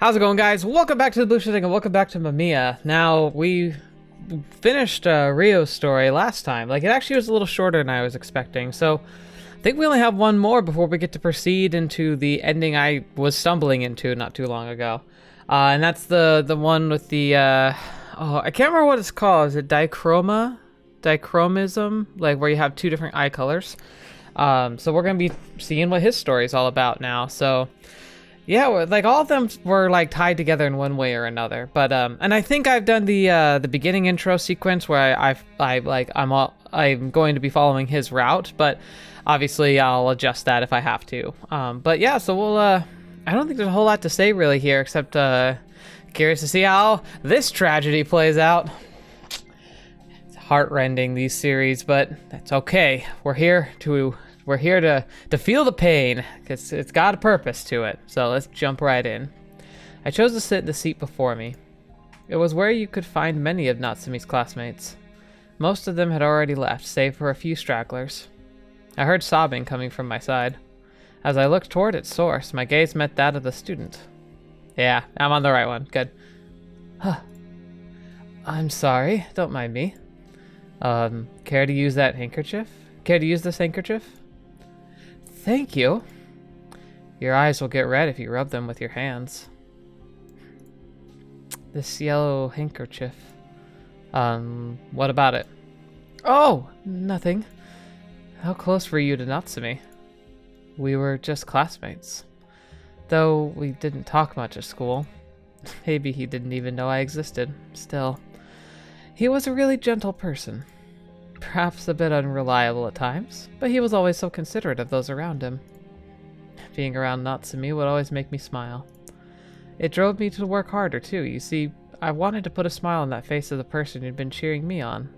How's it going, guys? Welcome back to TheBlueShifting and welcome back to Mamiya. Now, we finished Ryou's story last time. Like, it actually was a little shorter than I was expecting, so I think we only have one more before we get to proceed into the ending I was stumbling into not too long ago. And that's the one with the, oh, I can't remember what it's called. Is it dichromism? Like, where you have two different eye colors. So we're going to be seeing what his story is all about now, so... Yeah, like all of them were like tied together in one way or another. But and I think I've done the beginning intro sequence where I'm going to be following his route, but obviously I'll adjust that if I have to. But yeah, so we'll I don't think there's a whole lot to say really here except curious to see how this tragedy plays out. It's heartrending, these series, but that's okay. We're here to feel the pain, because it's got a purpose to it. So let's jump right in. I chose to sit in the seat before me. It was where you could find many of Natsume's classmates. Most of them had already left, save for a few stragglers. I heard sobbing coming from my side. As I looked toward its source, my gaze met that of the student. Yeah, I'm on the right one. Good. Huh. I'm sorry. Don't mind me. Care to use that handkerchief? Care to use this handkerchief? Thank you. Your eyes will get red if you rub them with your hands. This yellow handkerchief. What about it? Oh, nothing. How close were you to Natsume? We were just classmates. Though we didn't talk much at school. Maybe he didn't even know I existed. Still, he was a really gentle person. Perhaps a bit unreliable at times, but he was always so considerate of those around him. Being around Natsume would always make me smile. It drove me to work harder too. You see, I wanted to put a smile on that face of the person who'd been cheering me on.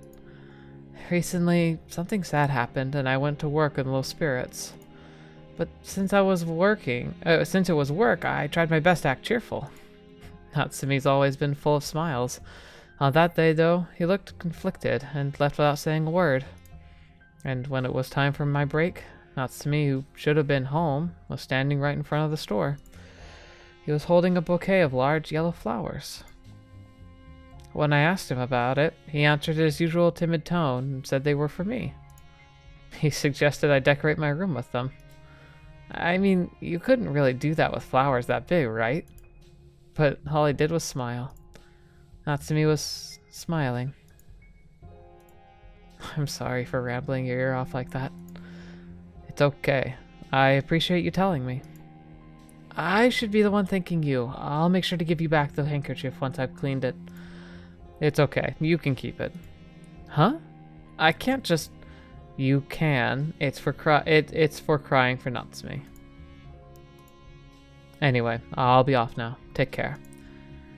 Recently, something sad happened and I went to work in low spirits. But since it was work, I tried my best to act cheerful. Natsume's always been full of smiles. On that day, though, he looked conflicted and left without saying a word. And when it was time for my break, Natsume, who should have been home, was standing right in front of the store. He was holding a bouquet of large yellow flowers. When I asked him about it, he answered in his usual timid tone and said they were for me. He suggested I decorate my room with them. I mean, you couldn't really do that with flowers that big, right? But all I did was smile. Natsume was smiling. I'm sorry for rambling your ear off like that. It's okay. I appreciate you telling me. I should be the one thanking you. I'll make sure to give you back the handkerchief once I've cleaned it. It's okay. You can keep it. Huh? I can't just... You can. It's for crying for Natsume. Anyway, I'll be off now. Take care.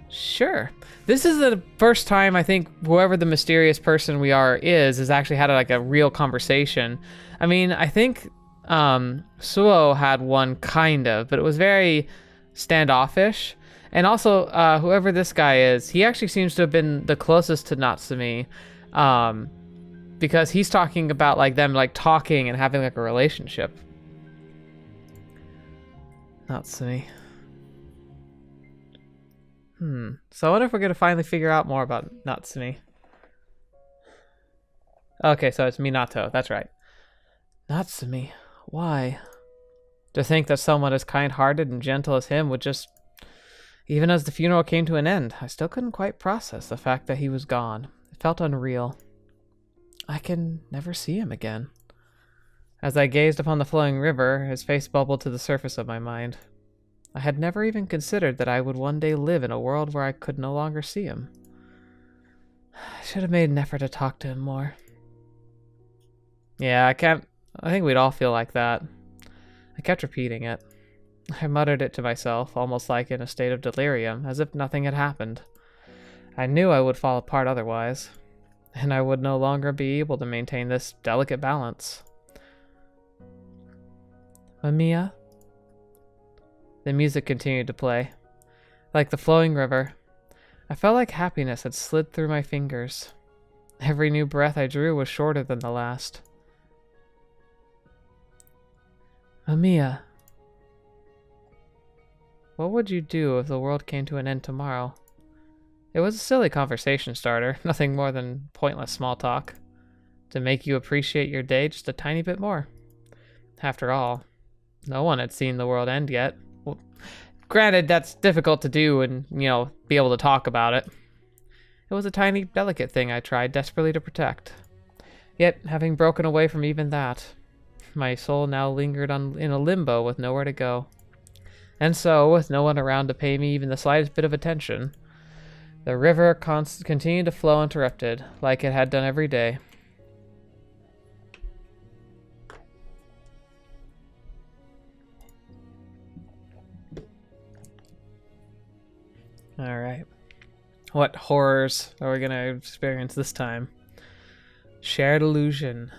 Sure. This is the first time I think whoever the mysterious person we are is actually had like a real conversation. I mean, I think Suo had one kind of, but it was very standoffish. And also, whoever this guy is, he actually seems to have been the closest to Natsume, because he's talking about like them like talking and having like a relationship. Natsume. So I wonder if we're going to finally figure out more about Natsume. Okay, so it's Minato. That's right. Natsume. Why? To think that someone as kind-hearted and gentle as him would just... Even as the funeral came to an end, I still couldn't quite process the fact that he was gone. It felt unreal. I can never see him again. As I gazed upon the flowing river, his face bubbled to the surface of my mind. I had never even considered that I would one day live in a world where I could no longer see him. I should have made an effort to talk to him more. Yeah, I think we'd all feel like that. I kept repeating it. I muttered it to myself, almost like in a state of delirium, as if nothing had happened. I knew I would fall apart otherwise, and I would no longer be able to maintain this delicate balance. Mamia? The music continued to play. Like the flowing river, I felt like happiness had slid through my fingers. Every new breath I drew was shorter than the last. Mamia. what would you do if the world came to an end tomorrow? It was a silly conversation starter, nothing more than pointless small talk, to make you appreciate your day just a tiny bit more. After all, no one had seen the world end yet. Well, granted, that's difficult to do and, you know, be able to talk about it. It was a tiny, delicate thing I tried desperately to protect. Yet, having broken away from even that, my soul now lingered in a limbo with nowhere to go. And so, with no one around to pay me even the slightest bit of attention, the river continued to flow uninterrupted, like it had done every day. Alright. What horrors are we gonna experience this time? Shared illusion.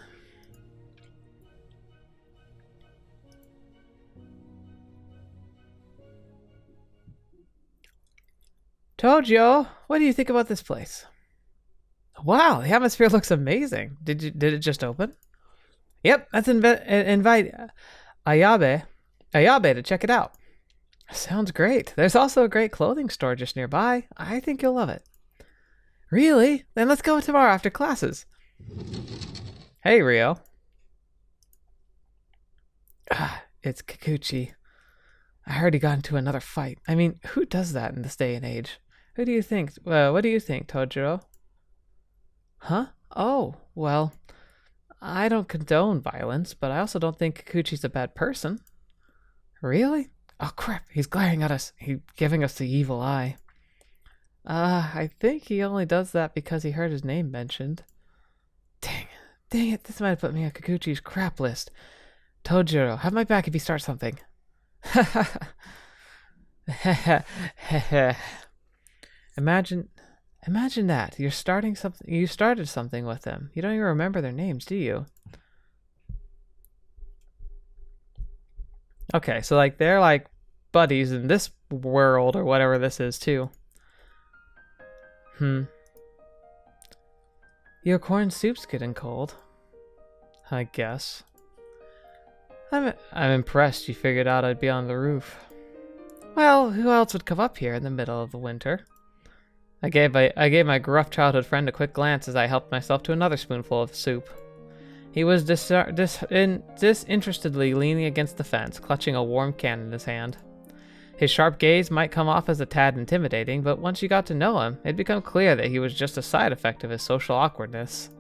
Tojo, what do you think about this place? Wow, the atmosphere looks amazing. Did it just open? Yep, let's invite Ayabe to check it out. Sounds great. There's also a great clothing store just nearby. I think you'll love it. Really? Then let's go tomorrow after classes. Hey, Ryou. It's Kikuchi. I heard he got into another fight. I mean, who does that in this day and age? Who do you think? What do you think, Tojiro? Huh? Oh, well, I don't condone violence, but I also don't think Kikuchi's a bad person. Really? Oh crap, he's glaring at us. He's giving us the evil eye. I think he only does that because he heard his name mentioned. Dang it, this might have put me on Kikuchi's crap list. Tojiro, have my back if you start something. Imagine that. You started something with them. You don't even remember their names, do you? Okay, so like they're like buddies in this world or whatever this is too. Your corn soup's getting cold. I guess. I'm impressed you figured out I'd be on the roof. Well, who else would come up here in the middle of the winter? I gave my gruff childhood friend a quick glance as I helped myself to another spoonful of soup. He was disinterestedly leaning against the fence, clutching a warm can in his hand. His sharp gaze might come off as a tad intimidating, but once you got to know him, it'd become clear that he was just a side effect of his social awkwardness.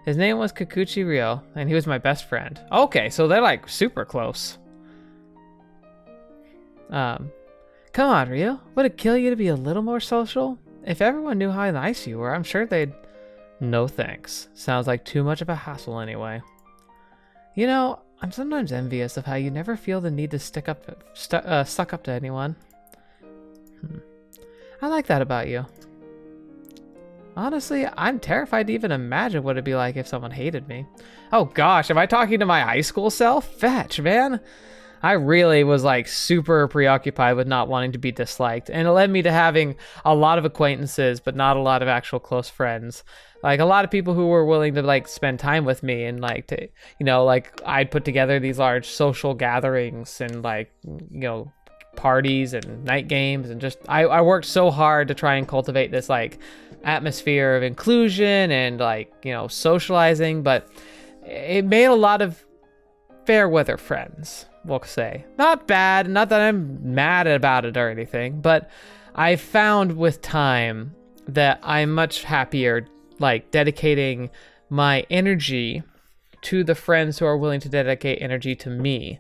His name was Kikuchi Ryou, and he was my best friend. Okay, so they're like super close. Come on, Ryou. Would it kill you to be a little more social? If everyone knew how nice you were, I'm sure they'd... No thanks. Sounds like too much of a hassle anyway. You know, I'm sometimes envious of how you never feel the need to suck up to anyone. I like that about you. Honestly, I'm terrified to even imagine what it'd be like if someone hated me. Oh gosh, am I talking to my high school self? Fetch, man. I really was like super preoccupied with not wanting to be disliked, and it led me to having a lot of acquaintances but not a lot of actual close friends. Like a lot of people who were willing to like spend time with me and like to, you know, like I'd put together these large social gatherings and like, you know, parties and night games, and just I worked so hard to try and cultivate this like atmosphere of inclusion and like, you know, socializing, but it made a lot of fair weather friends, we'll say. Not bad, not that I'm mad about it or anything, but I found with time that I'm much happier like dedicating my energy to the friends who are willing to dedicate energy to me.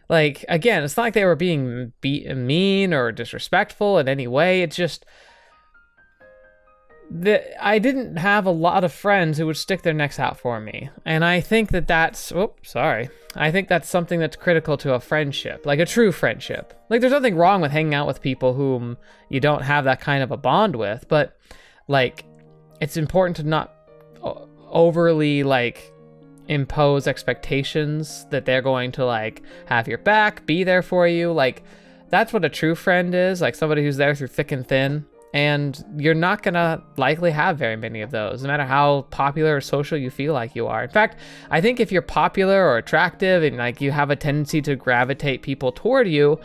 Like, again, it's not like they were being mean or disrespectful in any way. It's just that I didn't have a lot of friends who would stick their necks out for me. And I think that that's... I think that's something that's critical to a friendship, like a true friendship. Like, there's nothing wrong with hanging out with people whom you don't have that kind of a bond with, but, like, it's important to not overly, like, impose expectations that they're going to, like, have your back, be there for you. Like, that's what a true friend is, like somebody who's there through thick and thin. And you're not gonna likely have very many of those, no matter how popular or social you feel like you are. In fact, I think if you're popular or attractive and like you have a tendency to gravitate people toward you,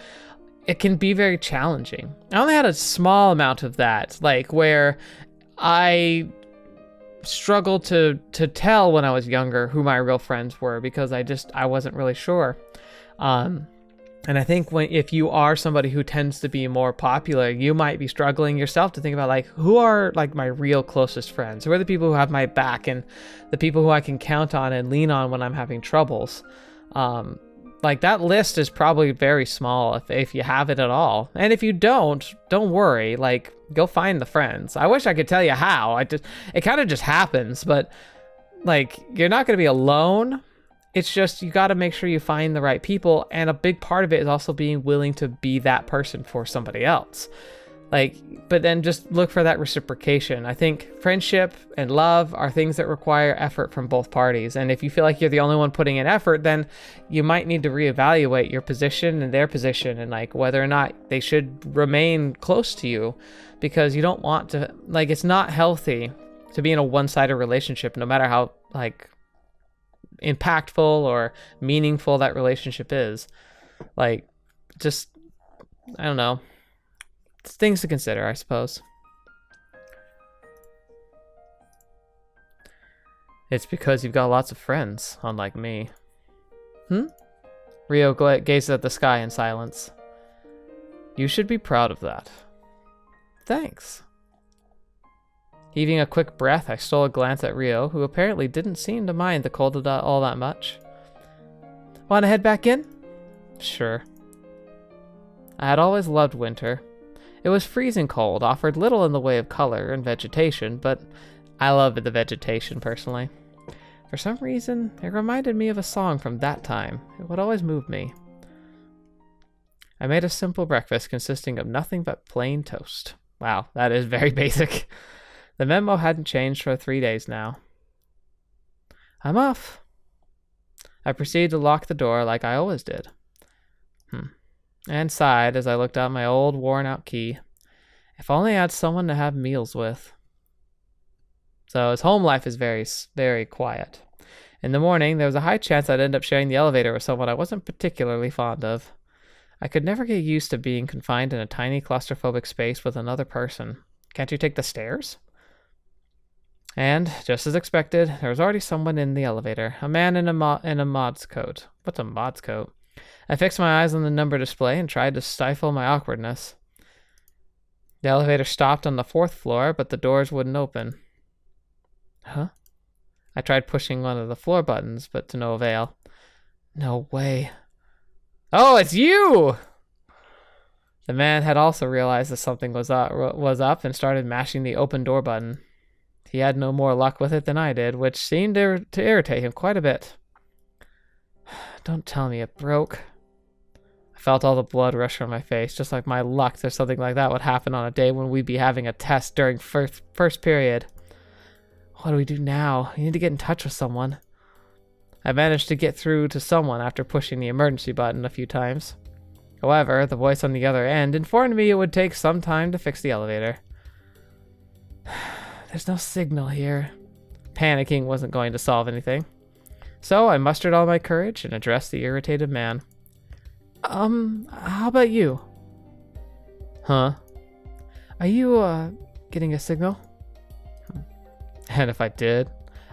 it can be very challenging. I only had a small amount of that, like where I struggled to tell when I was younger who my real friends were because I wasn't really sure. And I think if you are somebody who tends to be more popular, you might be struggling yourself to think about like, who are like my real closest friends? Who are the people who have my back and the people who I can count on and lean on when I'm having troubles? Like that list is probably very small if you have it at all. And if you don't worry, like go find the friends. I wish I could tell you how. It kind of just happens, but like you're not going to be alone. It's just you got to make sure you find the right people, and a big part of it is also being willing to be that person for somebody else. Like, but then just look for that reciprocation. I think friendship and love are things that require effort from both parties. And if you feel like you're the only one putting in effort, then you might need to reevaluate your position and their position and like whether or not they should remain close to you, because you don't want to, like, it's not healthy to be in a one-sided relationship, no matter how like impactful or meaningful that relationship is. Like, just, I don't know. It's things to consider, I suppose. It's because you've got lots of friends, unlike me. Ryou gazes at the sky in silence. You should be proud of that. Thanks. Heaving a quick breath, I stole a glance at Ryou, who apparently didn't seem to mind the cold all that much. Want to head back in? Sure. I had always loved winter. It was freezing cold, offered little in the way of color and vegetation, but I loved the vegetation personally. For some reason, it reminded me of a song from that time. It would always move me. I made a simple breakfast consisting of nothing but plain toast. Wow, that is very basic. The memo hadn't changed for 3 days now. I'm off. I proceeded to lock the door like I always did. And sighed as I looked out my old worn-out key. If only I had someone to have meals with. So his home life is very, very quiet. In the morning, there was a high chance I'd end up sharing the elevator with someone I wasn't particularly fond of. I could never get used to being confined in a tiny claustrophobic space with another person. Can't you take the stairs? And, just as expected, there was already someone in the elevator. A man in a mod's coat. What's a mod's coat? I fixed my eyes on the number display and tried to stifle my awkwardness. The elevator stopped on the 4th floor, but the doors wouldn't open. Huh? I tried pushing one of the floor buttons, but to no avail. No way. Oh, it's you! The man had also realized that something was up and started mashing the open door button. He had no more luck with it than I did, which seemed to irritate him quite a bit. Don't tell me it broke. I felt all the blood rush from my face, just like my luck that something like that would happen on a day when we'd be having a test during first period. What do we do now? We need to get in touch with someone. I managed to get through to someone after pushing the emergency button a few times. However, the voice on the other end informed me it would take some time to fix the elevator. There's no signal here. Panicking wasn't going to solve anything. So I mustered all my courage and addressed the irritated man. How about you? Huh? Are you, getting a signal? And if I did,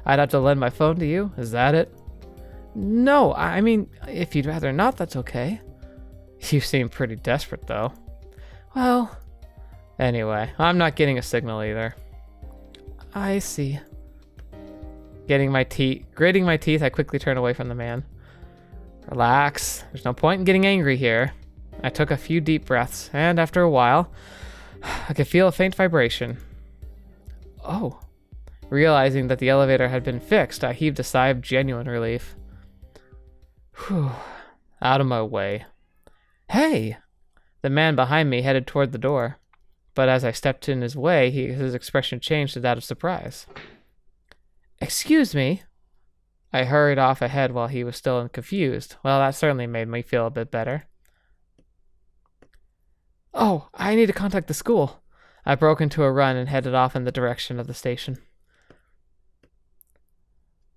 I'd have to lend my phone to you? Is that it? No, I mean, if you'd rather not, that's okay. You seem pretty desperate, though. Well, anyway, I'm not getting a signal either. I see. Gritting my teeth, I quickly turned away from the man. Relax. There's no point in getting angry here. I took a few deep breaths, and after a while, I could feel a faint vibration. Oh. Realizing that the elevator had been fixed, I heaved a sigh of genuine relief. Whew. Out of my way. Hey! The man behind me headed toward the door, but as I stepped in his way, his expression changed to that of surprise. Excuse me? I hurried off ahead while he was still confused. Well, that certainly made me feel a bit better. Oh, I need to contact the school. I broke into a run and headed off in the direction of the station.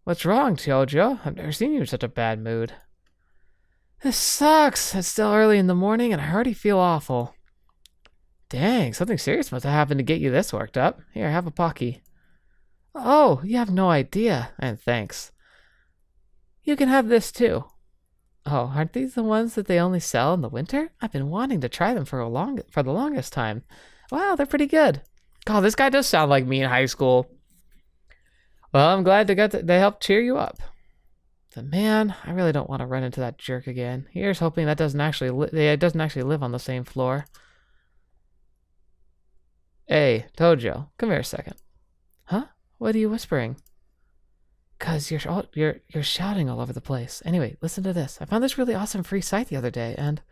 What's wrong, Jojo? I've never seen you in such a bad mood. This sucks. It's still early in the morning and I already feel awful. Dang, something serious must have happened to get you this worked up. Here, have a Pocky. Oh, you have no idea. And thanks. You can have this too. Oh, aren't these the ones that they only sell in the winter? I've been wanting to try them for the longest time. Wow, they're pretty good. God, this guy does sound like me in high school. Well, I'm glad they helped cheer you up. But man, I really don't want to run into that jerk again. Here's hoping that doesn't actually live on the same floor. Hey, Tojo, come here a second. Huh? What are you whispering? 'Cause you're shouting all over the place. Anyway, listen to this. I found this really awesome free site the other day, and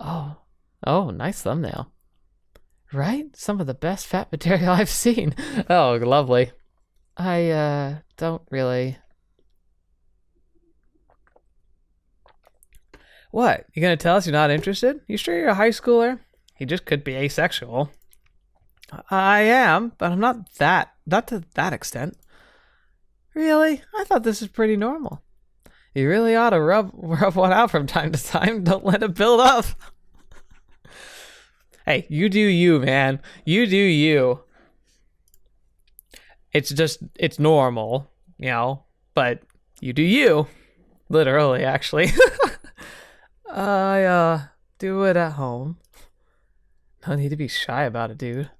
oh, nice thumbnail. Right? Some of the best fat material I've seen. Oh, lovely. I don't really. What? You gonna tell us you're not interested? You sure you're a high schooler? He just could be asexual. I am, but I'm not to that extent. Really? I thought this was pretty normal. You really ought to rub one out from time to time. Don't let it build up. Hey, you do you, man. You do you. It's normal, you know, but you do you. Literally, actually. I do it at home. No need to be shy about it, dude.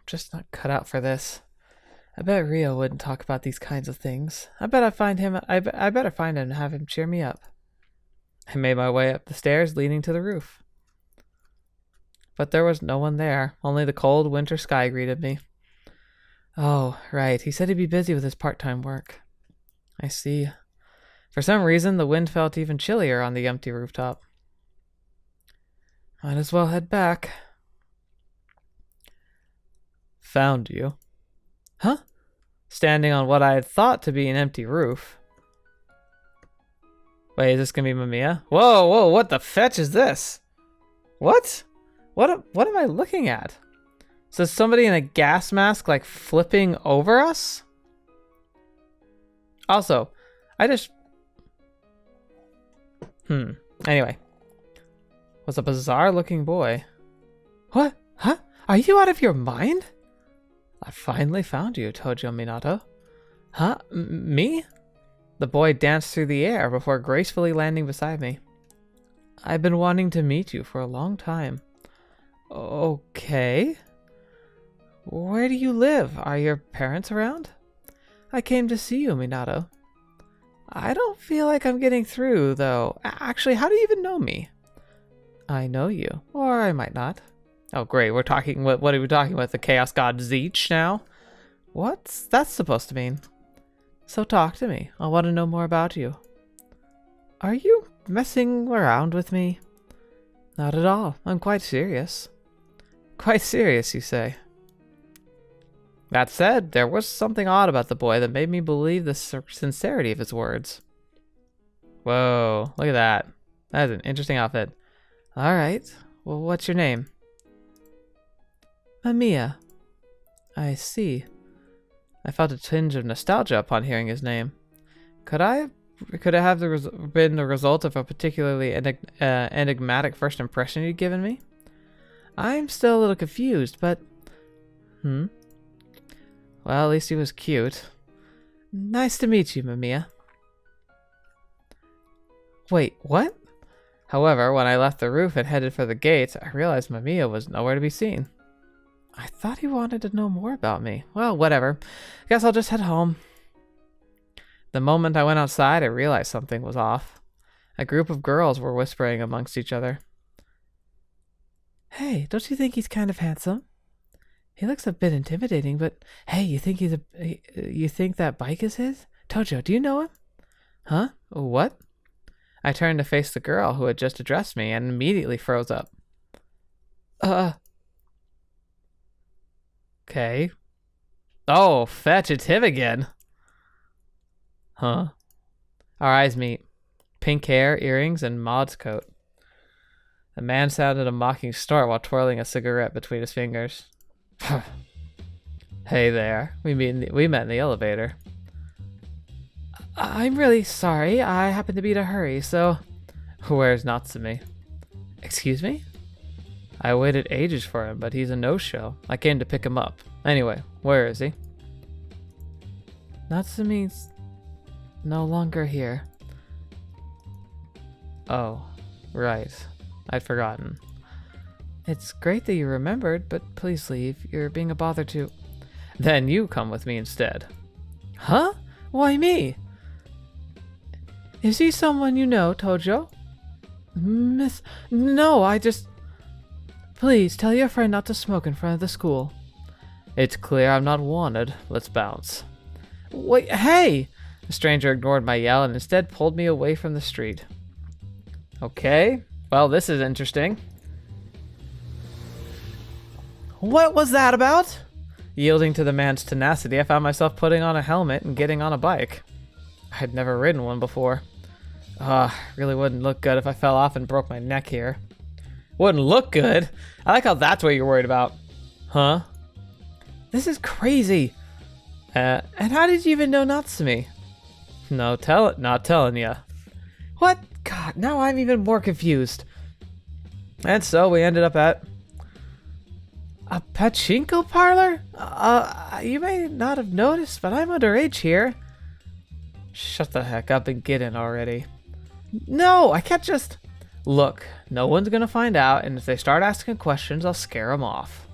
Just not cut out for this. I bet Ryou wouldn't talk about these kinds of things. I better find him and have him cheer me up. I made my way up the stairs leading to the roof. But there was no one there. Only the cold winter sky greeted me. Oh, right. He said he'd be busy with his part-time work. I see. For some reason, the wind felt even chillier on the empty rooftop. Might as well head back. Found you. Huh? Standing on what I had thought to be an empty roof. Wait, is this gonna be Mamiya? Whoa, what the fetch is this? What? What am I looking at? So somebody in a gas mask like flipping over us? Also, anyway. Was a bizarre looking boy. What? Huh? Are you out of your mind? I finally found you, Toujou Minato. Huh? Me? The boy danced through the air before gracefully landing beside me. I've been wanting to meet you for a long time. Okay. Where do you live? Are your parents around? I came to see you, Minato. I don't feel like I'm getting through, though. Actually, how do you even know me? I know you, or I might not. Oh, great. What are we talking about? The Chaos God Zeech now? What's that supposed to mean? So talk to me. I want to know more about you. Are you messing around with me? Not at all. I'm quite serious. Quite serious, you say? That said, there was something odd about the boy that made me believe the sincerity of his words. Whoa, look at that. That is an interesting outfit. Alright, well, what's your name? Mamia. I see. I felt a tinge of nostalgia upon hearing his name. Could it have been the result of a particularly enigmatic first impression you'd given me? I'm still a little confused, but... Well, at least he was cute. Nice to meet you, Mamia. Wait, what? However, when I left the roof and headed for the gates, I realized Mamia was nowhere to be seen. I thought he wanted to know more about me. Well, whatever. Guess I'll just head home. The moment I went outside, I realized something was off. A group of girls were whispering amongst each other. Hey, don't you think he's kind of handsome? He looks a bit intimidating, but hey, you think you think that bike is his? Tojo, do you know him? Huh? What? I turned to face the girl who had just addressed me and immediately froze up. Okay. Oh, fetch, it's him again. Huh? Our eyes meet. Pink hair, earrings, and Maud's coat. The man sounded a mocking snort while twirling a cigarette between his fingers. Hey there. We met in the elevator. I'm really sorry. I happen to be in a hurry, so... Where's Natsume? Excuse me? I waited ages for him, but he's a no-show. I came to pick him up. Anyway, where is he? Natsume's no longer here. Oh, right. I'd forgotten. It's great that you remembered, but please leave. You're being a bother to... Then you come with me instead. Huh? Why me? Is he someone you know, Tojo? Miss... No, I just... Please, tell your friend not to smoke in front of the school. It's clear I'm not wanted. Let's bounce. Wait, hey! The stranger ignored my yell and instead pulled me away from the street. Okay, well, this is interesting. What was that about? Yielding to the man's tenacity, I found myself putting on a helmet and getting on a bike. I had never ridden one before. Really wouldn't look good if I fell off and broke my neck here. Wouldn't look good? I like how that's what you're worried about. Huh? This is crazy. And how did you even know Natsume? No, not telling ya. What? God, now I'm even more confused. And so we ended up at a Pachinko parlor? You may not have noticed, but I'm underage here. Shut the heck up and get in already. No, I can't just... Look, no one's gonna find out, and if they start asking questions, I'll scare them off.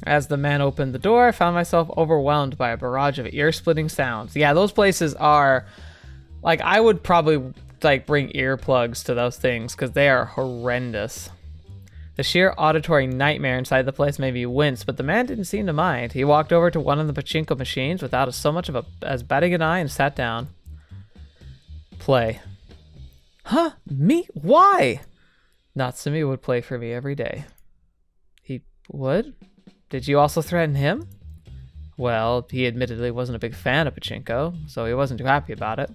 As the man opened the door, I found myself overwhelmed by a barrage of ear-splitting sounds. Yeah, those places are... Like, I would probably, like, bring earplugs to those things, because they are horrendous. The sheer auditory nightmare inside the place made me wince, but the man didn't seem to mind. He walked over to one of the pachinko machines without so much as batting an eye and sat down. Play. Huh? Me? Why? Natsume would play for me every day. He would? Did you also threaten him? Well, he admittedly wasn't a big fan of pachinko, so he wasn't too happy about it.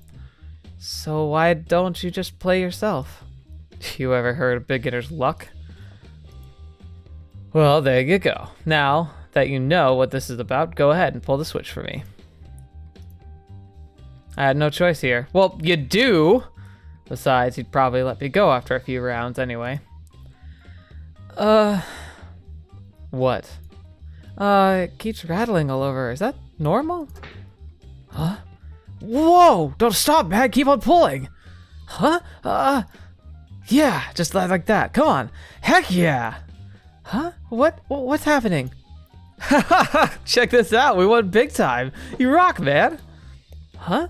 So why don't you just play yourself? You ever heard of beginner's luck? Well, there you go. Now that you know what this is about, go ahead and pull the switch for me. I had no choice here. Well, you do! Besides, he'd probably let me go after a few rounds anyway. What? It keeps rattling all over. Is that normal? Huh? Whoa! Don't stop, man! Keep on pulling! Huh? Yeah, just like that. Come on. Heck yeah! Huh? What's happening? Check this out. We won big time. You rock, man. Huh?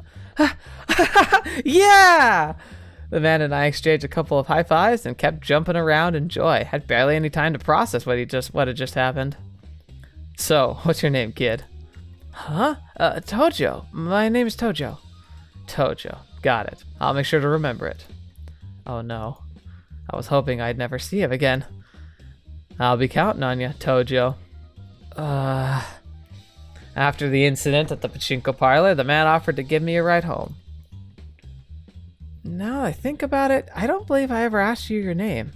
Yeah! The man and I exchanged a couple of high fives and kept jumping around in joy. Had barely any time to process what had just happened. So, what's your name, kid? Huh? Tojo. My name is Tojo. Tojo. Got it. I'll make sure to remember it. Oh no. I was hoping I'd never see him again. I'll be counting on you, Tojo. After the incident at the pachinko parlor, the man offered to give me a ride home. Now I think about it, I don't believe I ever asked you your name.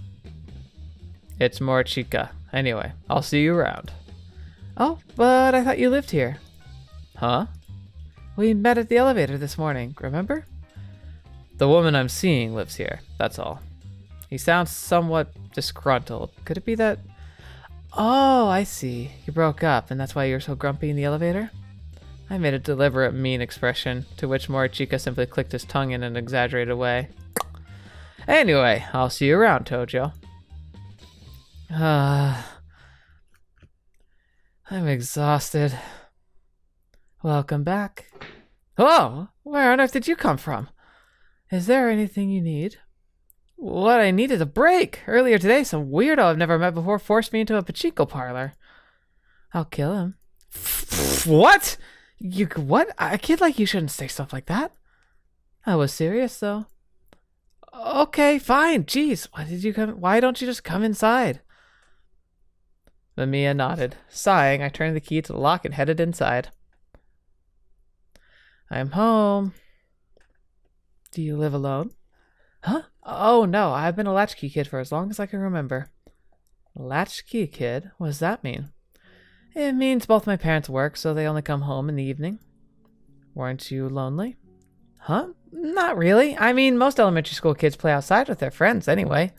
It's Morichika. Anyway, I'll see you around. Oh, but I thought you lived here. Huh? We met at the elevator this morning, remember? The woman I'm seeing lives here, that's all. He sounds somewhat disgruntled. Could it be that... Oh, I see. You broke up, and that's why you're so grumpy in the elevator? I made a deliberate mean expression, to which Morichika simply clicked his tongue in an exaggerated way. Anyway, I'll see you around, Tojo. I'm exhausted. Welcome back. Oh, where on earth did you come from? Is there anything you need? What I need is a break. Earlier today, some weirdo I've never met before forced me into a pachinko parlor. I'll kill him. What? What? A kid like you shouldn't say stuff like that. I was serious, though. Okay, fine. Jeez, why don't you just come inside? Mamia nodded. Sighing, I turned the key to the lock and headed inside. I'm home. Do you live alone? Huh? Oh, no, I've been a latchkey kid for as long as I can remember. Latchkey kid? What does that mean? It means both my parents work, so they only come home in the evening. Weren't you lonely? Huh? Not really. I mean, most elementary school kids play outside with their friends anyway.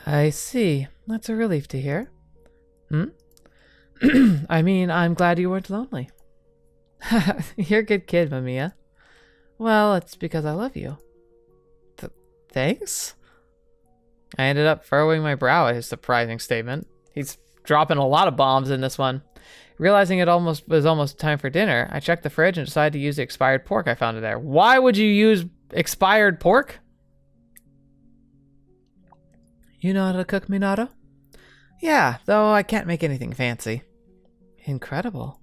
I see. That's a relief to hear. Hmm? I mean, I'm glad you weren't lonely. You're a good kid, Mamiya. Well, it's because I love you. Thanks? I ended up furrowing my brow at his surprising statement. He's dropping a lot of bombs in this one. Realizing it was almost time for dinner, I checked the fridge and decided to use the expired pork I found in there. Why would you use expired pork? You know how to cook, Minato? Yeah, though I can't make anything fancy. Incredible.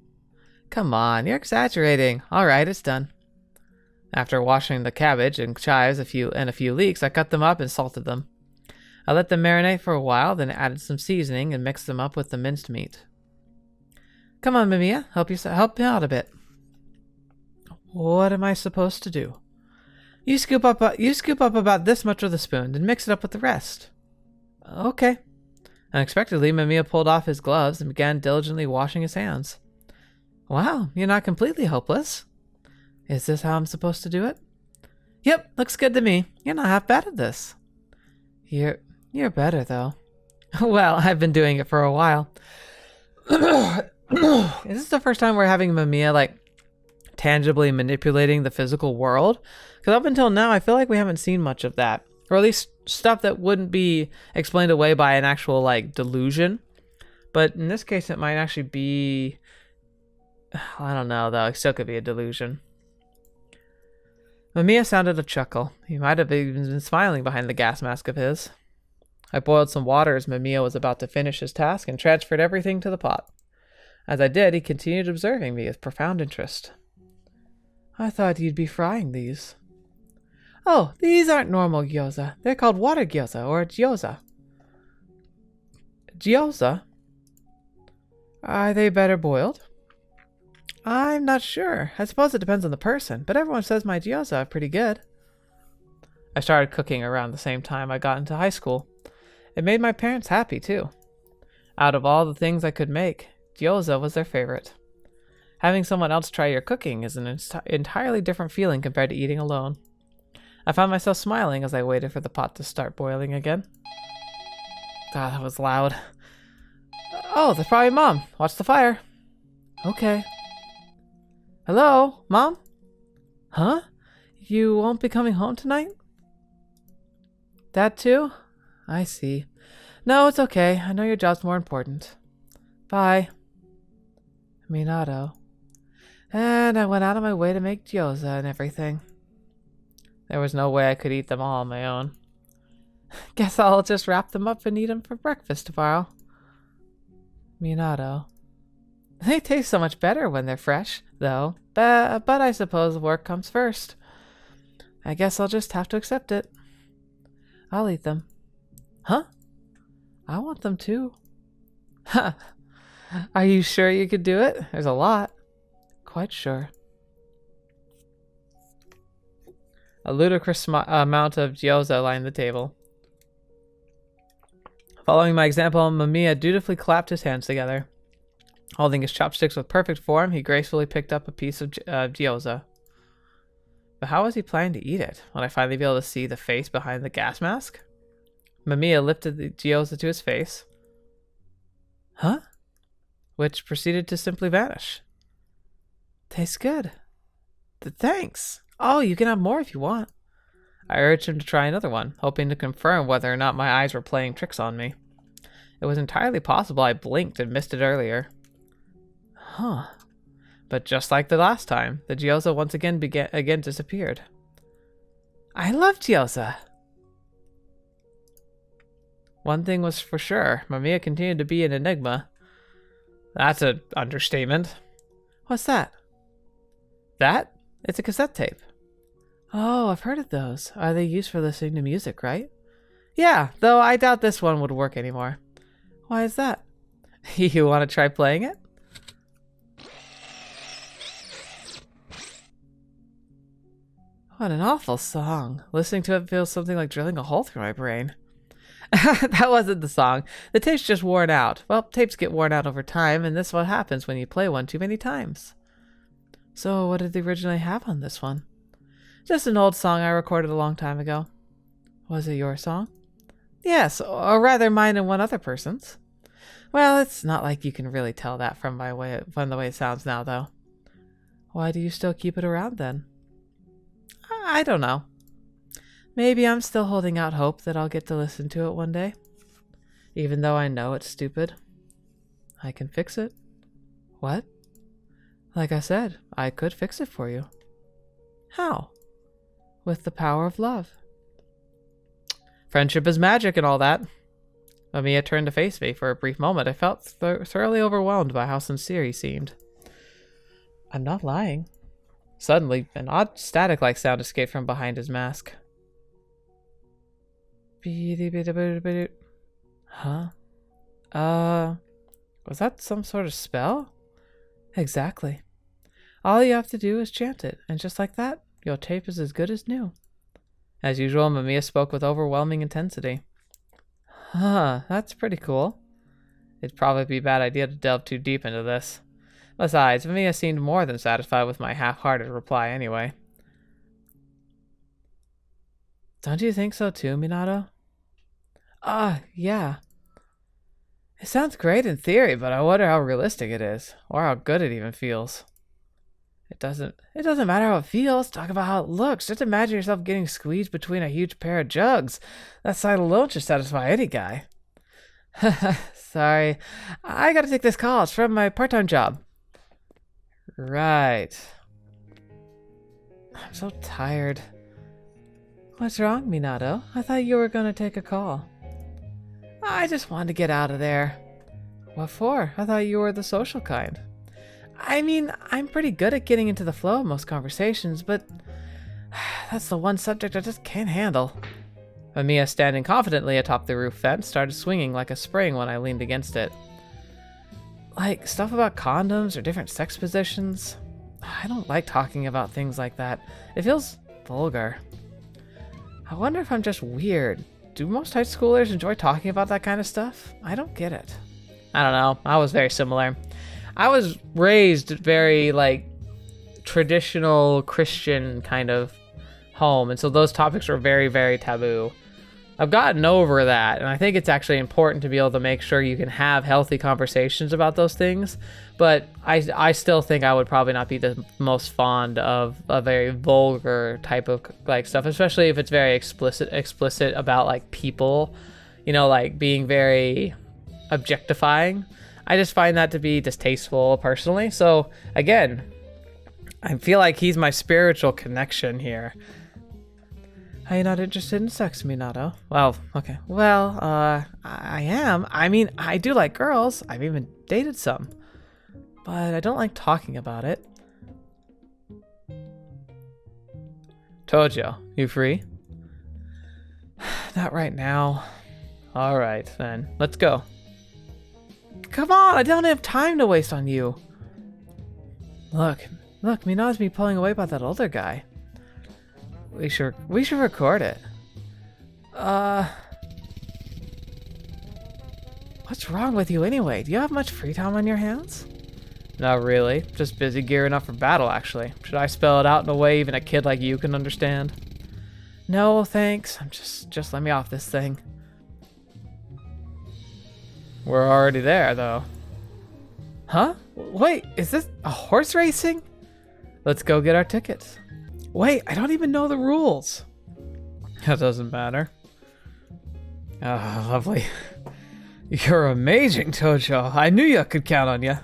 Come on, you're exaggerating. Alright, it's done. After washing the cabbage and chives a few leeks, I cut them up and salted them. I let them marinate for a while, then added some seasoning and mixed them up with the minced meat. Come on, Mamiya, help me out a bit. What am I supposed to do? You scoop up about this much with a spoon, then mix it up with the rest. Okay. Unexpectedly, Mamiya pulled off his gloves and began diligently washing his hands. Wow, you're not completely hopeless. Is this how I'm supposed to do it? Yep, looks good to me. You're not half bad at this. You're better, though. Well, I've been doing it for a while. Is this the first time we're having Mamiya, like, tangibly manipulating the physical world? Because up until now, I feel like we haven't seen much of that. Or at least stuff that wouldn't be explained away by an actual, like, delusion. But in this case, it might actually be... I don't know, though. It still could be a delusion. Mamiya sounded a chuckle. He might have even been smiling behind the gas mask of his. I boiled some water as Mamiya was about to finish his task and transferred everything to the pot. As I did, he continued observing me with profound interest. I thought you'd be frying these. Oh, these aren't normal gyoza. They're called water gyoza or gyoza. Gyoza? Are they better boiled? I'm not sure. I suppose it depends on the person, but everyone says my gyoza are pretty good. I started cooking around the same time I got into high school. It made my parents happy, too. Out of all the things I could make, gyoza was their favorite. Having someone else try your cooking is an entirely different feeling compared to eating alone. I found myself smiling as I waited for the pot to start boiling again. God, that was loud. Oh, that's probably Mom. Watch the fire. Okay. Hello, Mom? Huh? You won't be coming home tonight? That too? I see. No, it's okay. I know your job's more important. Bye. Minato. And I went out of my way to make gyoza and everything. There was no way I could eat them all on my own. Guess I'll just wrap them up and eat them for breakfast tomorrow. Minato. They taste so much better when they're fresh, though. But I suppose work comes first. I guess I'll just have to accept it. I'll eat them. Huh? I want them too. Ha! Are you sure you could do it? There's a lot. Quite sure. A ludicrous amount of gyoza lined the table. Following my example, Mamiya dutifully clapped his hands together. Holding his chopsticks with perfect form, he gracefully picked up a piece of gyoza. But how was he planning to eat it? Would I finally be able to see the face behind the gas mask? Mamiya lifted the gyoza to his face. Huh? Which proceeded to simply vanish. Tastes good. Thanks. Oh, you can have more if you want. I urged him to try another one, hoping to confirm whether or not my eyes were playing tricks on me. It was entirely possible I blinked and missed it earlier. Huh. But just like the last time, the gyoza once again disappeared. I love gyoza. One thing was for sure, Mamiya continued to be an enigma. That's an understatement. What's that? That? It's a cassette tape. Oh, I've heard of those. Are they used for listening to music, right? Yeah, though I doubt this one would work anymore. Why is that? You want to try playing it? What an awful song. Listening to it feels something like drilling a hole through my brain. That wasn't the song. The tape's just worn out. Well, tapes get worn out over time, and this is what happens when you play one too many times. So, what did they originally have on this one? Just an old song I recorded a long time ago. Was it your song? Yes, or rather mine and one other person's. Well, it's not like you can really tell that from the way it sounds now, though. Why do you still keep it around, then? I don't know. Maybe I'm still holding out hope that I'll get to listen to it one day. Even though I know it's stupid. I can fix it. What? Like I said, I could fix it for you. How? With the power of love. Friendship is magic and all that. Mamiya turned to face me. For a brief moment, I felt thoroughly overwhelmed by how sincere he seemed. I'm not lying. Suddenly, an odd static-like sound escaped from behind his mask. Huh? Was that some sort of spell? Exactly. All you have to do is chant it, and just like that, your tape is as good as new. As usual, Mamiya spoke with overwhelming intensity. Huh, that's pretty cool. It'd probably be a bad idea to delve too deep into this. Besides, Mamiya seemed more than satisfied with my half-hearted reply anyway. Don't you think so too, Minato? Yeah. It sounds great in theory, but I wonder how realistic it is, or how good it even feels. It doesn't matter how it feels. Talk about how it looks. Just imagine yourself getting squeezed between a huge pair of jugs. That sight alone should satisfy any guy. Sorry. I gotta take this call. It's from my part-time job. Right. I'm so tired. What's wrong, Minato? I thought you were gonna take a call. I just wanted to get out of there. What for? I thought you were the social kind. I mean, I'm pretty good at getting into the flow of most conversations, but that's the one subject I just can't handle. Mamiya, standing confidently atop the roof fence, started swinging like a spring when I leaned against it. Like, stuff about condoms or different sex positions. I don't like talking about things like that. It feels vulgar. I wonder if I'm just weird. Do most high schoolers enjoy talking about that kind of stuff? I don't get it. I don't know. I was very similar. I was raised very, like, traditional Christian kind of home, and so those topics were very, very taboo. I've gotten over that, and I think it's actually important to be able to make sure you can have healthy conversations about those things, but I still think I would probably not be the most fond of a very vulgar type of, like, stuff, especially if it's very explicit about, like, people, you know, like, being very objectifying. I just find that to be distasteful personally. So again, I feel like he's my spiritual connection here. Are you not interested in sex, Minato? Well, okay. Well, I am. I mean, I do like girls. I've even dated some. But I don't like talking about it. Tojo, you free? Not right now. Alright, then. Let's go. Come on, I don't have time to waste on you. Look, Minato's me pulling away by that older guy. We should record it. What's wrong with you anyway? Do you have much free time on your hands? Not really. Just busy gearing up for battle, actually. Should I spell it out in a way even a kid like you can understand? No, thanks. Just let me off this thing. We're already there, though. Huh? Wait, is this a horse racing? Let's go get our tickets. Wait, I don't even know the rules. That doesn't matter. Oh, lovely. You're amazing, Tojo. I knew you could count on you.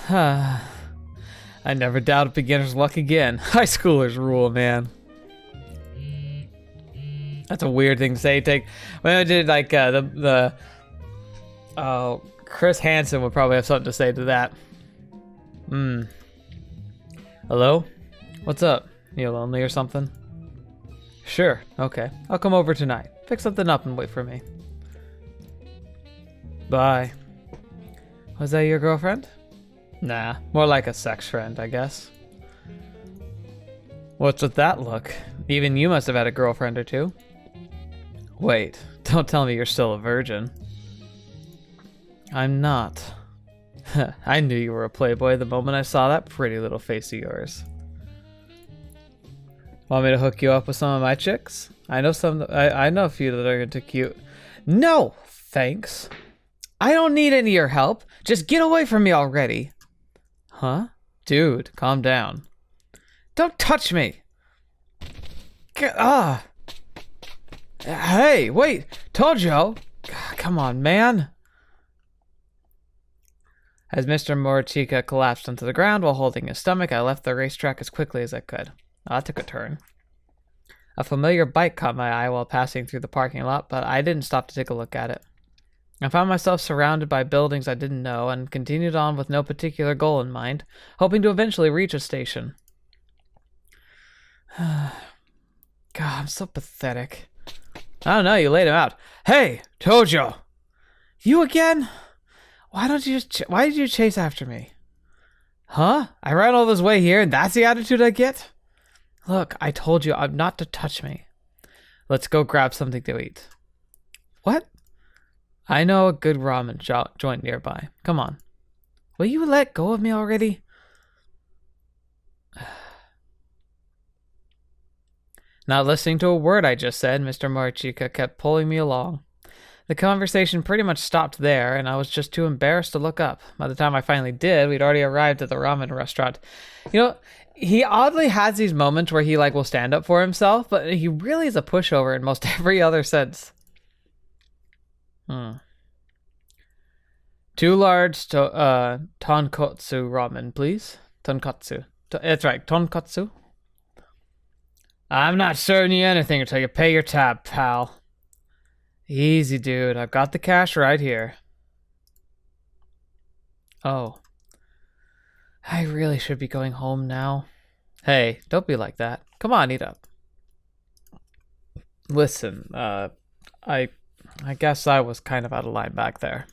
I never doubted beginner's luck again. High schoolers rule, man. That's a weird thing to say. When I did like Chris Hansen would probably have something to say to that. Hello? What's up? You lonely or something? Sure, okay. I'll come over tonight. Pick something up and wait for me. Bye. Was that your girlfriend? Nah, more like a sex friend, I guess. What's with that look? Even you must have had a girlfriend or two. Wait, Don't tell me you're still a virgin. I'm not. I knew you were a playboy the moment I saw that pretty little face of yours. Want me to hook you up with some of my chicks? I know I know a few that are into cute. No, thanks. I don't need any of your help. Just get away from me already. Huh? Dude, calm down. Don't touch me. Hey, wait. Tojo. Come on, man. As Mr. Morichika collapsed onto the ground while holding his stomach, I left the racetrack as quickly as I could. I took a turn. A familiar bike caught my eye while passing through the parking lot, but I didn't stop to take a look at it. I found myself surrounded by buildings I didn't know and continued on with no particular goal in mind, hoping to eventually reach a station. God, I'm so pathetic. I don't know, you laid him out. Hey, Tojo! You again? Why did you chase after me? Huh? I ran all this way here and that's the attitude I get? Look, I told you not to touch me. Let's go grab something to eat. What? I know a good ramen joint nearby. Come on. Will you let go of me already? Not listening to a word I just said, Mr. Morichika kept pulling me along. The conversation pretty much stopped there, and I was just too embarrassed to look up. By the time I finally did, we'd already arrived at the ramen restaurant. You know, he oddly has these moments where he will stand up for himself, but he really is a pushover in most every other sense. 2 large tonkotsu ramen, please. Tonkotsu. That's right, tonkotsu. I'm not serving you anything until you pay your tab, pal. Easy, dude. I've got the cash right here. Oh. I really should be going home now. Hey, don't be like that. Come on, eat up. Listen, I guess I was kind of out of line back there.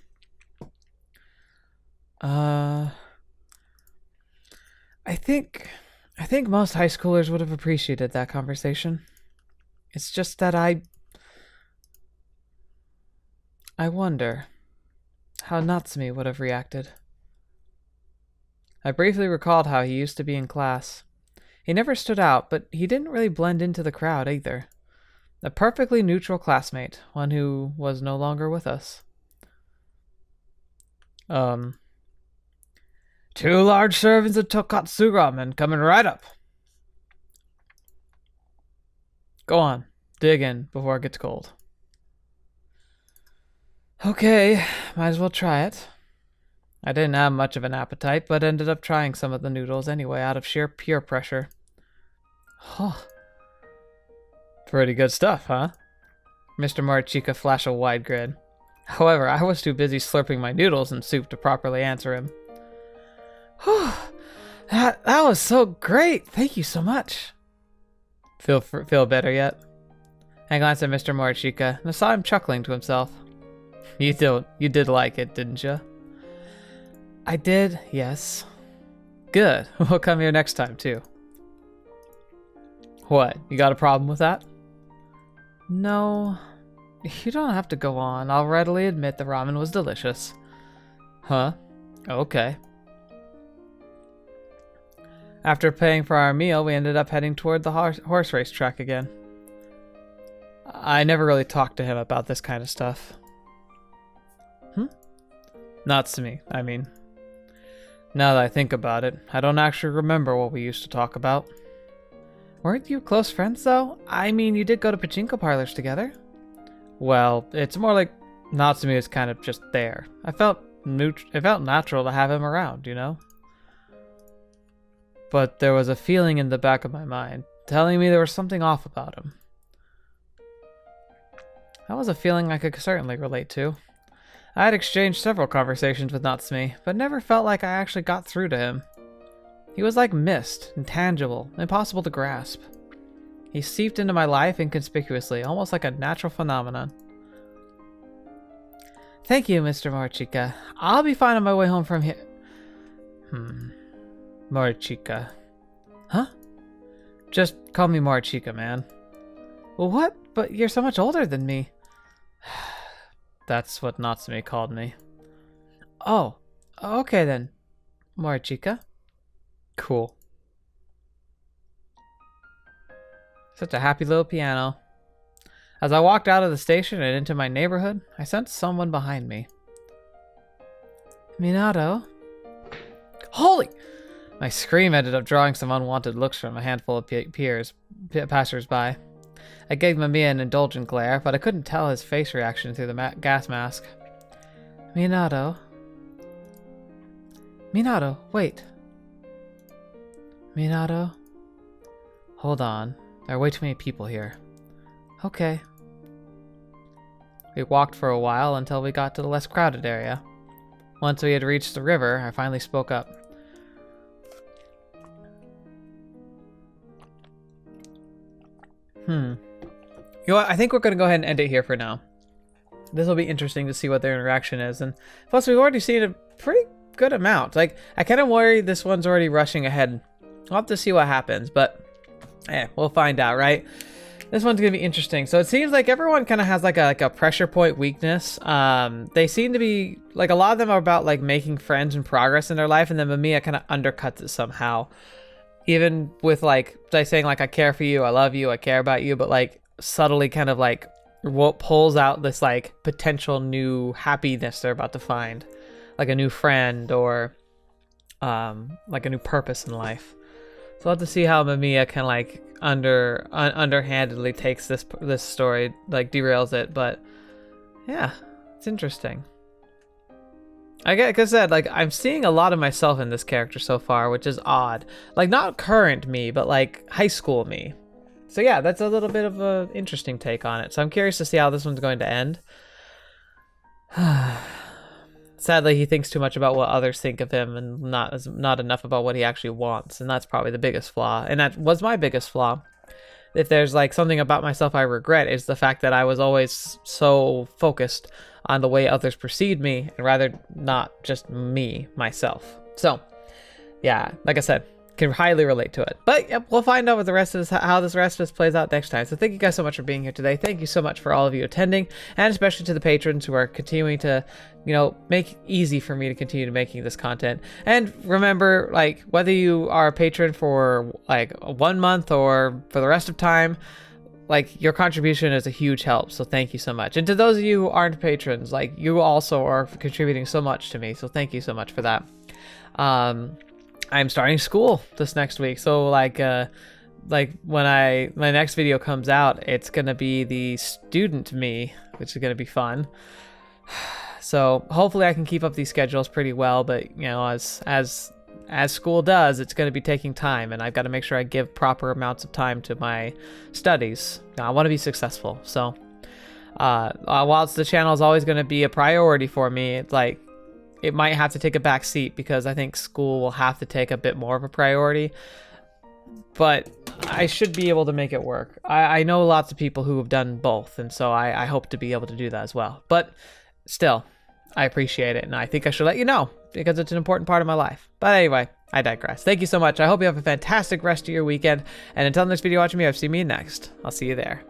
I think most high schoolers would have appreciated that conversation. It's just that I wonder how Natsume would have reacted. I briefly recalled how he used to be in class. He never stood out, but he didn't really blend into the crowd either. A perfectly neutral classmate, one who was no longer with us. 2 large servings of tonkotsu ramen coming right up. Go on, dig in before it gets cold. Okay, might as well try it. I didn't have much of an appetite, but ended up trying some of the noodles anyway out of sheer peer pressure. Huh. Pretty good stuff, huh? Mr. Morichika flashed a wide grin. However, I was too busy slurping my noodles and soup to properly answer him. Whew, that was so great. Thank you so much. Feel better yet? I glanced at Mr. Morichika and I saw him chuckling to himself. You did like it, didn't you? I did, yes. Good. We'll come here next time, too. What? You got a problem with that? No. You don't have to go on. I'll readily admit the ramen was delicious. Huh? Okay. After paying for our meal, we ended up heading toward the horse race track again. I never really talked to him about this kind of stuff. Natsume, I mean. Now that I think about it, I don't actually remember what we used to talk about. Weren't you close friends, though? I mean, you did go to Pachinko parlors together. Well, it's more like Natsume is kind of just there. It felt natural to have him around, you know? But there was a feeling in the back of my mind, telling me there was something off about him. That was a feeling I could certainly relate to. I had exchanged several conversations with Natsume, but never felt like I actually got through to him. He was like mist, intangible, impossible to grasp. He seeped into my life inconspicuously, almost like a natural phenomenon. Thank you, Mr. Morichika. I'll be fine on my way home from here. Morichika. Huh? Just call me Morichika, man. Well, what? But you're so much older than me. That's what Natsume called me. Oh, okay then. Morichika? Cool. Such a happy little piano. As I walked out of the station and into my neighborhood, I sensed someone behind me. Minato? Holy! My scream ended up drawing some unwanted looks from a handful of passers-by. I gave Mamia an indulgent glare, but I couldn't tell his face reaction through the gas mask. Minato? Minato, wait. Minato? Hold on. There are way too many people here. Okay. We walked for a while until we got to the less crowded area. Once we had reached the river, I finally spoke up. You know what? I think we're going to go ahead and end it here for now. This will be interesting to see what their interaction is. And plus, we've already seen a pretty good amount. Like, I kind of worry this one's already rushing ahead. We'll have to see what happens, but we'll find out, right? This one's going to be interesting. So it seems like everyone kind of has like a pressure point weakness. They seem to be, like, a lot of them are about like making friends and progress in their life, and then Mamiya kind of undercuts it somehow. Even with like saying like, I care for you, I love you, I care about you, but like subtly kind of like what pulls out this like potential new happiness they're about to find, like a new friend or like a new purpose in life. So we'll have to see how Mamiya can like underhandedly takes this story, like derails it. But yeah, it's interesting. Like I said, like I'm seeing a lot of myself in this character so far, which is odd. Like not current me, but like high school me. So yeah, that's a little bit of an interesting take on it. So I'm curious to see how this one's going to end. Sadly, he thinks too much about what others think of him and not enough about what he actually wants. And that's probably the biggest flaw. And that was my biggest flaw. If there's like something about myself I regret, is the fact that I was always so focused on the way others perceived me and rather not just myself. So yeah, like I said, can highly relate to it. But yep, we'll find out what the rest of this, how this rest of this plays out next time. So thank you guys so much for being here today. Thank you so much for all of you attending, and especially to the patrons who are continuing to, you know, make it easy for me to continue making this content. And remember, like, whether you are a patron for like 1 month or for the rest of time, like, your contribution is a huge help. So thank you so much. And to those of you who aren't patrons, like, you also are contributing so much to me. So thank you so much for that. I'm starting school this next week, so like when my next video comes out, it's gonna be the student me, which is gonna be fun. So hopefully I can keep up these schedules pretty well, but you know, as school does, it's gonna be taking time, and I've got to make sure I give proper amounts of time to my studies. Now, I want to be successful, so whilst the channel is always gonna be a priority for me, it's like, it might have to take a back seat because I think school will have to take a bit more of a priority, but I should be able to make it work. I know lots of people who have done both, and so I hope to be able to do that as well. But still, I appreciate it, and I think I should let you know because it's an important part of my life. But anyway, I digress. Thank you so much. I hope you have a fantastic rest of your weekend, and until next video watching me, I've seen me next. I'll see you there.